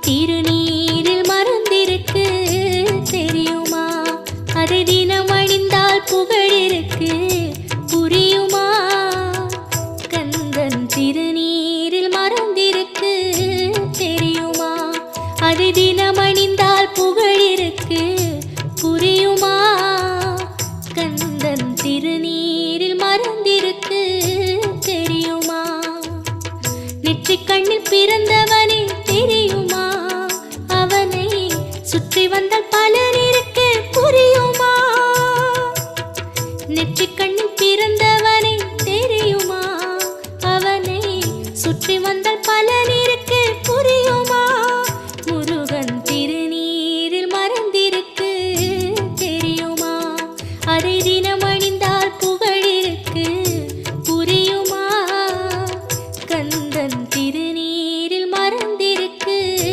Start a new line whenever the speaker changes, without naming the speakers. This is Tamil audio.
திருநீரில் மறந்திருக்கு தெரியுமா? அதை தினம் அணிந்தால் புகழிருக்கு புரியுமா? கந்தன் திருநீரில் மறந்திருக்கு தெரியுமா? அதை தினம் அணிந்தால் புகழிருக்கு புரியுமா? கந்தன் திருநீரில் மறந்திருக்கு தெரியுமா? நெற்றிக் கண்ணில் பிறந்தவனே தெரியுமா? அவனை சுற்றி வந்தால் பல